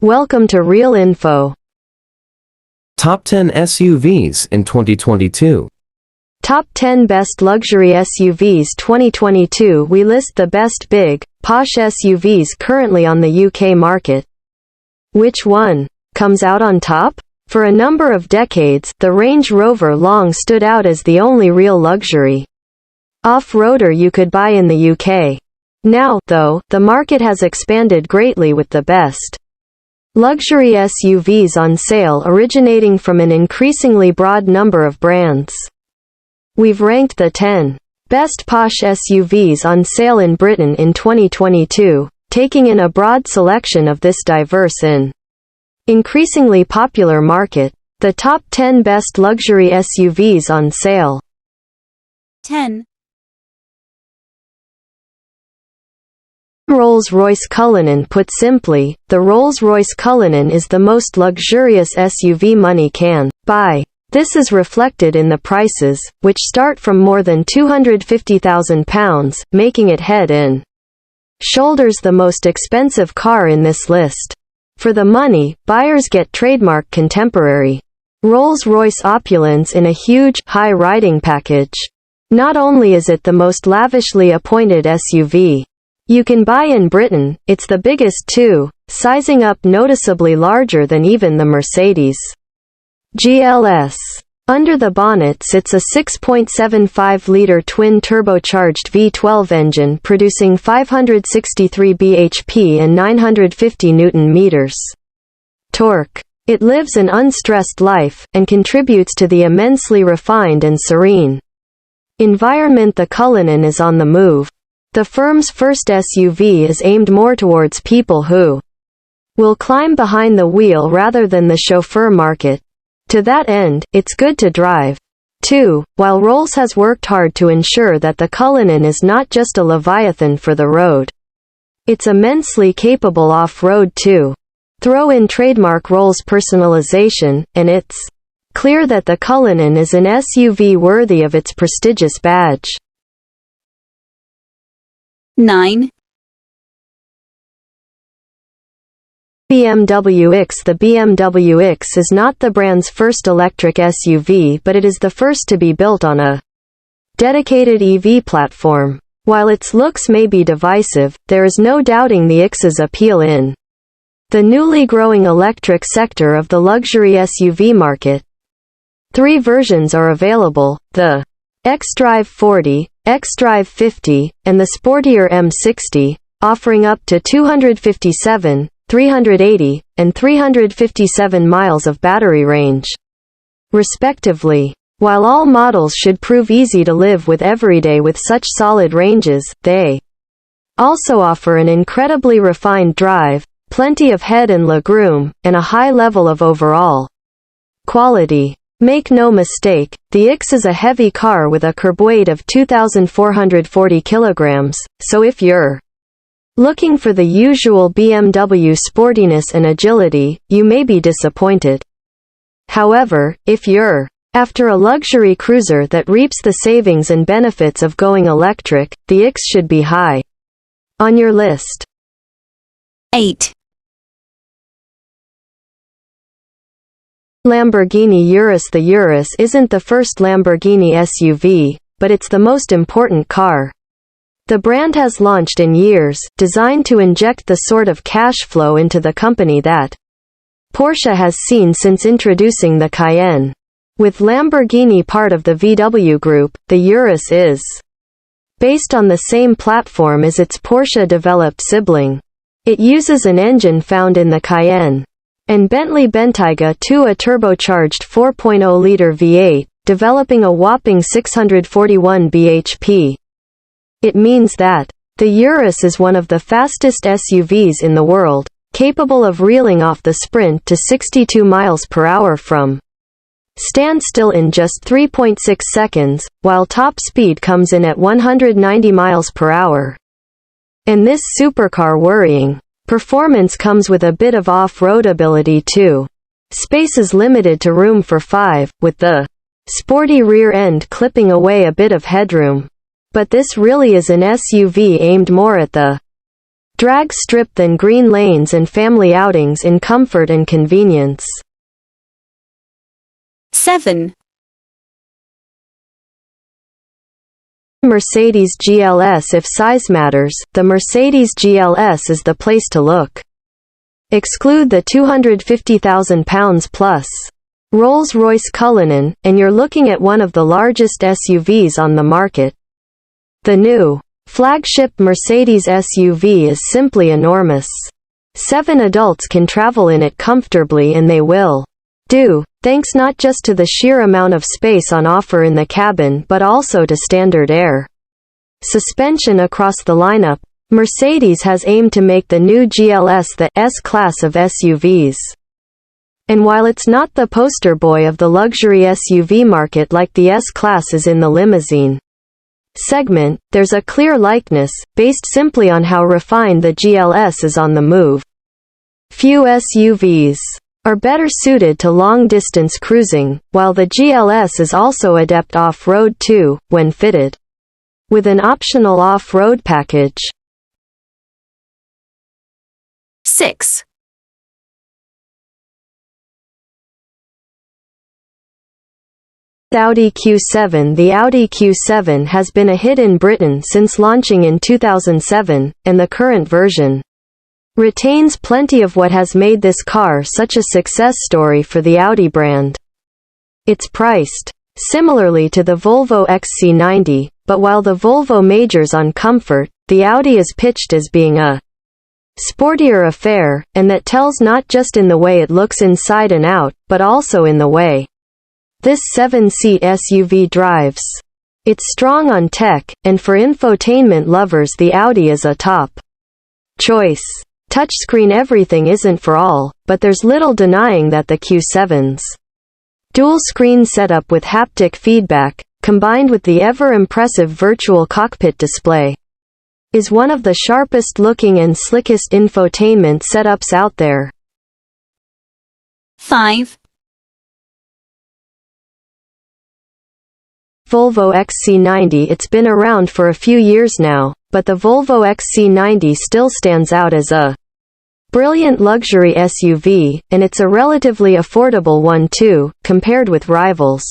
Welcome to Real Info. Top 10 SUVs in 2022. Top 10 Best Luxury SUVs 2022. We list the best big, posh SUVs currently on the UK market. Which one comes out on top? For a number of decades, the Range Rover long stood out as the only real luxury off-roader you could buy in the UK. Now, though, the market has expanded greatly with the best luxury SUVs on sale originating from an increasingly broad number of brands. We've ranked the 10 best posh SUVs on sale in Britain in 2022, taking in a broad selection of this diverse and increasingly popular market. The top 10 best luxury SUVs on sale. 10. Rolls-Royce Cullinan. Put simply, the Rolls-Royce Cullinan is the most luxurious SUV money can buy. This is reflected in the prices, which start from more than £250,000, making it head and shoulders the most expensive car in this list. For the money, buyers get trademark contemporary Rolls-Royce opulence in a huge, high-riding package. Not only is it the most lavishly appointed SUV you can buy in Britain, it's the biggest too, sizing up noticeably larger than even the Mercedes GLS. Under the bonnet sits a 6.75-liter twin-turbocharged V12 engine producing 563 bhp and 950 Nm torque. It lives an unstressed life, and contributes to the immensely refined and serene environment the Cullinan is on the move. The firm's first SUV is aimed more towards people who will climb behind the wheel rather than the chauffeur market. To that end, it's good to drive, too, while Rolls has worked hard to ensure that the Cullinan is not just a leviathan for the road. It's immensely capable off-road too. Throw in trademark Rolls personalization, and it's clear that the Cullinan is an SUV worthy of its prestigious badge. 9. BMW X. The BMW X is not the brand's first electric SUV, but it is the first to be built on a dedicated EV platform. While its looks may be divisive, there is no doubting the X's appeal in the newly growing electric sector of the luxury SUV market. 3 versions are available: the xDrive 40, xDrive 50, and the sportier M60, offering up to 257, 380, and 357 miles of battery range, respectively. While all models should prove easy to live with every day with such solid ranges, they also offer an incredibly refined drive, plenty of head and legroom, and a high level of overall quality. Make no mistake, the X is a heavy car with a curb weight of 2,440 kilograms, so if you're looking for the usual BMW sportiness and agility, you may be disappointed. However, if you're after a luxury cruiser that reaps the savings and benefits of going electric, the X should be high on your list. 8. Lamborghini Urus. The Urus isn't the first Lamborghini SUV, but it's the most important car the brand has launched in years, designed to inject the sort of cash flow into the company that Porsche has seen since introducing the Cayenne. With Lamborghini part of the VW Group, the Urus is based on the same platform as its Porsche-developed sibling. It uses an engine found in the Cayenne and Bentley Bentayga 2, a turbocharged 4.0-liter V8, developing a whopping 641 bhp. It means that the Urus is one of the fastest SUVs in the world, capable of reeling off the Sprint to 62 miles per hour from standstill in just 3.6 seconds, while top speed comes in at 190 miles per hour. And this supercar worrying performance comes with a bit of off-road ability too. Space is limited to room for 5, with the sporty rear end clipping away a bit of headroom. But this really is an SUV aimed more at the drag strip than green lanes and family outings in comfort and convenience. 7. Mercedes GLS. If size matters, the Mercedes GLS is the place to look. Exclude the £250,000 plus Rolls-Royce Cullinan, and you're looking at one of the largest SUVs on the market. The new flagship Mercedes SUV is simply enormous. 7 adults can travel in it comfortably, and they will do, thanks not just to the sheer amount of space on offer in the cabin but also to standard air suspension across the lineup. Mercedes has aimed to make the new GLS the S-Class of SUVs. And while it's not the poster boy of the luxury SUV market like the S-Class is in the limousine segment, there's a clear likeness, based simply on how refined the GLS is on the move. Few SUVs are better suited to long-distance cruising, while the GLS is also adept off-road too, when fitted with an optional off-road package. 6. Audi Q7. The Audi Q7 has been a hit in Britain since launching in 2007, and the current version retains plenty of what has made this car such a success story for the Audi brand. It's priced similarly to the Volvo XC90, but while the Volvo majors on comfort, the Audi is pitched as being a sportier affair, and that tells not just in the way it looks inside and out, but also in the way this 7-seat SUV drives. It's strong on tech, and for infotainment lovers the Audi is a top choice. Touchscreen everything isn't for all, but there's little denying that the Q7's dual-screen setup with haptic feedback, combined with the ever-impressive virtual cockpit display, is one of the sharpest-looking and slickest infotainment setups out there. 5. Volvo XC90. It's been around for a few years now, but the Volvo XC90 still stands out as a brilliant luxury SUV, and it's a relatively affordable one too, compared with rivals.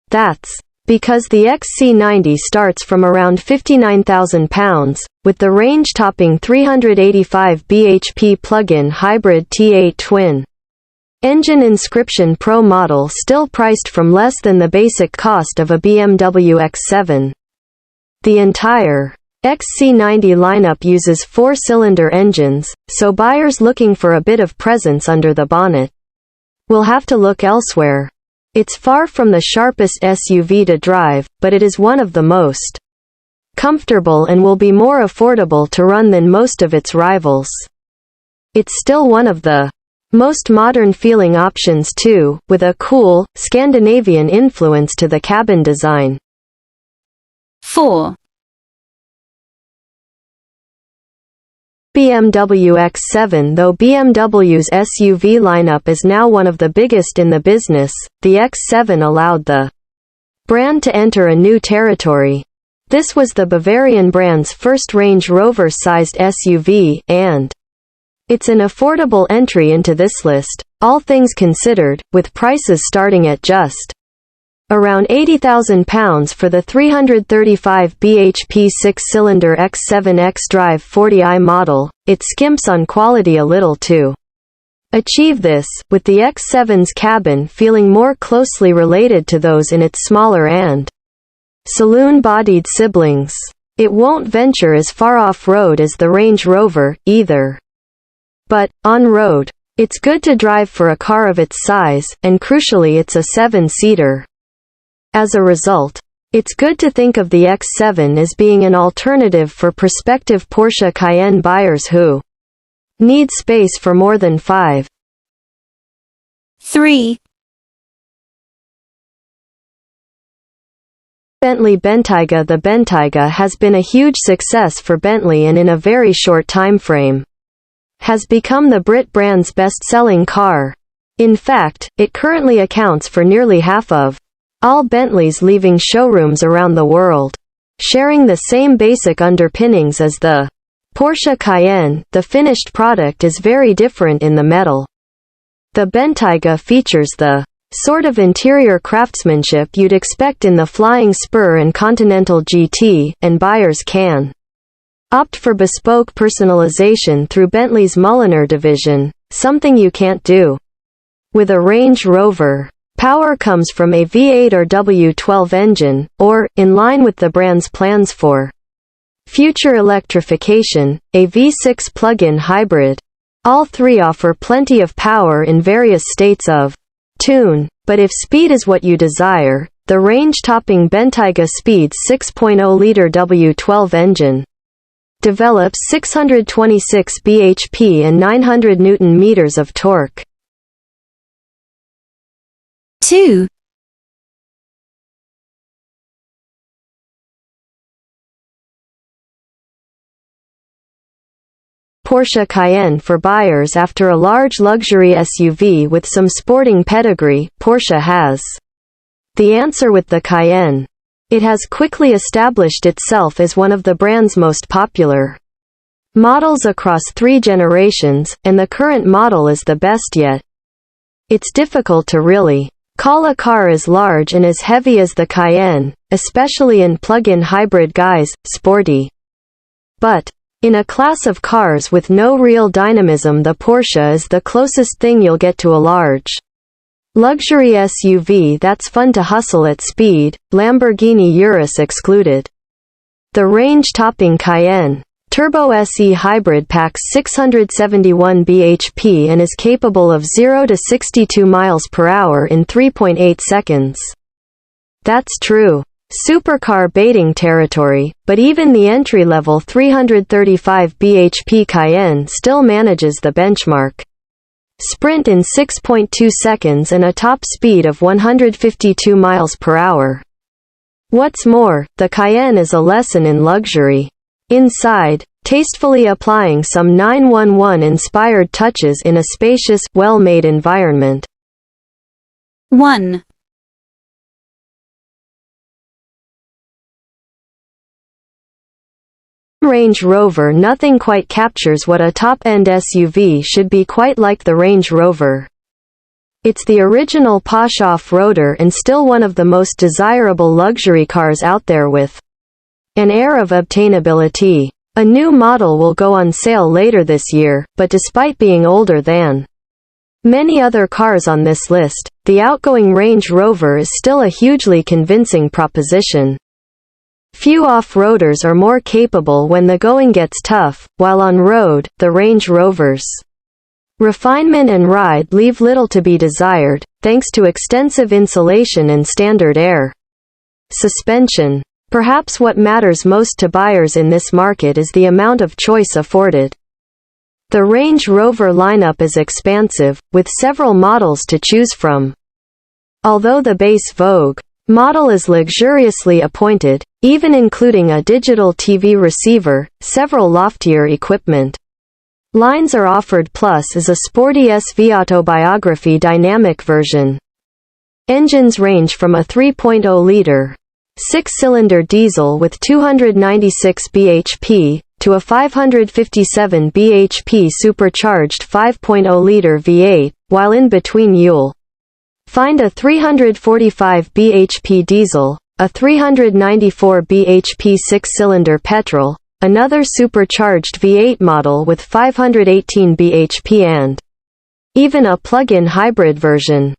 That's because the XC90 starts from around £59,000, with the range-topping 385 bhp plug-in hybrid T8 twin engine Inscription Pro model still priced from less than the basic cost of a BMW X7. The entire XC90 lineup uses 4-cylinder engines, so buyers looking for a bit of presence under the bonnet will have to look elsewhere. It's far from the sharpest SUV to drive, but it is one of the most comfortable and will be more affordable to run than most of its rivals. It's still one of the most modern-feeling options too, with a cool, Scandinavian influence to the cabin design. 4. BMW X7. Though BMW's SUV lineup is now one of the biggest in the business, the X7 allowed the brand to enter a new territory. This was the Bavarian brand's first Range Rover-sized SUV, and it's an affordable entry into this list, all things considered, with prices starting at just around £80,000 for the 335 bhp 6-cylinder X7 xDrive 40i model. It skimps on quality a little to achieve this, with the X7's cabin feeling more closely related to those in its smaller and saloon-bodied siblings. It won't venture as far off-road as the Range Rover, either. But, on-road, it's good to drive for a car of its size, and crucially it's a 7-seater. As a result, it's good to think of the X7 as being an alternative for prospective Porsche Cayenne buyers who need space for more than 5. 3. Bentley Bentayga. The Bentayga has been a huge success for Bentley and in a very short time frame has become the Brit brand's best-selling car. In fact, it currently accounts for nearly half of all Bentleys leaving showrooms around the world, sharing the same basic underpinnings as the Porsche Cayenne, the finished product is very different in the metal. The Bentayga features the sort of interior craftsmanship you'd expect in the Flying Spur and Continental GT, and buyers can opt for bespoke personalization through Bentley's Mulliner division, something you can't do with a Range Rover. Power comes from a V8 or W12 engine, or, in line with the brand's plans for future electrification, a V6 plug-in hybrid. All three offer plenty of power in various states of tune, but if speed is what you desire, the range-topping Bentayga Speed's 6.0-liter W12 engine develops 626 bhp and 900 Nm of torque. 2. Porsche Cayenne for buyers after a large luxury SUV with some sporting pedigree. Porsche has the answer with the Cayenne. It has quickly established itself as one of the brand's most popular models across 3 generations, and the current model is the best yet. It's difficult to really call a car as large and as heavy as the Cayenne, especially in plug-in hybrid guise, sporty. But in a class of cars with no real dynamism, the Porsche is the closest thing you'll get to a large luxury SUV that's fun to hustle at speed, Lamborghini Urus excluded. The range-topping Cayenne Turbo SE Hybrid packs 671 bhp and is capable of 0 to 62 miles per hour in 3.8 seconds. That's true supercar baiting territory, but even the entry-level 335 bhp Cayenne still manages the benchmark sprint in 6.2 seconds and a top speed of 152 miles per hour. What's more, the Cayenne is a lesson in luxury. Inside, tastefully applying some 911-inspired touches in a spacious, well-made environment. 1. Range Rover. Nothing quite captures what a top-end SUV should be quite like the Range Rover. It's the original posh off-roader and still one of the most desirable luxury cars out there with an air of obtainability. A new model will go on sale later this year, but despite being older than many other cars on this list, the outgoing Range Rover is still a hugely convincing proposition. Few off-roaders are more capable when the going gets tough, while on road, the Range Rover's refinement and ride leave little to be desired, thanks to extensive insulation and standard air suspension. Perhaps what matters most to buyers in this market is the amount of choice afforded. The Range Rover lineup is expansive, with several models to choose from. Although the base Vogue model is luxuriously appointed, even including a digital TV receiver, several loftier equipment lines are offered. Plus is a sporty SV Autobiography dynamic version. Engines range from a 3.0-liter 6-cylinder diesel with 296 bhp, to a 557 bhp supercharged 5.0-liter V8, while in between you'll find a 345 bhp diesel, a 394 bhp 6-cylinder petrol, another supercharged V8 model with 518 bhp and even a plug-in hybrid version.